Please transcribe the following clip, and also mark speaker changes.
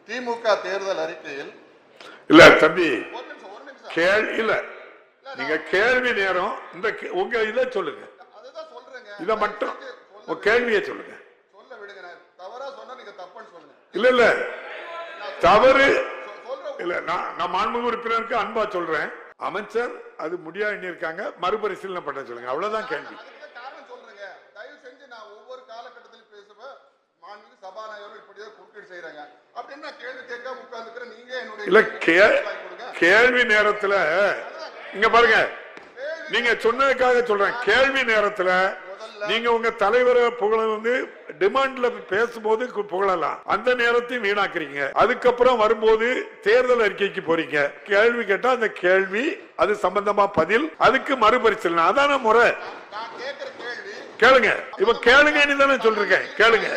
Speaker 1: திமுக தேர்தல் அறிக்கையில்
Speaker 2: இல்ல தம்பி இல்ல நீங்க கேள்வி நேரம் இந்த உங்க இதை சொல்லுங்க, இத மட்டும் கேள்வியை சொல்லுங்க. இல்ல இல்ல தவறு இல்ல, நான் மாண்புமிகு உறுப்பினருக்கு அன்பா சொல்றேன். அமைச்சர் அது முடியாது இருக்காங்க, மறுபரிசீலனை பண்ண சொல்லுங்க, அவ்வளவுதான் கேள்வி. இல்ல கேள்வி நேரத்துல இங்க பாருங்க, நீங்க சொன்னதுக்காக சொல்றேன். கேள்வி நேரத்துல நீங்க உங்க தலைவரை புகழ டிமாண்ட்ல பேசும்போது புகழலாம், அந்த நேரத்தையும் வீணாக்குறீங்க. அதுக்கப்புறம் வரும்போது தேர்தல் அறிக்கைக்கு போறீங்க, கேள்வி கேட்டா அந்த கேள்வி அது சம்பந்தமா பதில், அதுக்கு மறுபரிசீலனை, அதான முறை. கேளுங்க, இப்ப கேளுங்க தானே சொல்றேன், கேளுங்க.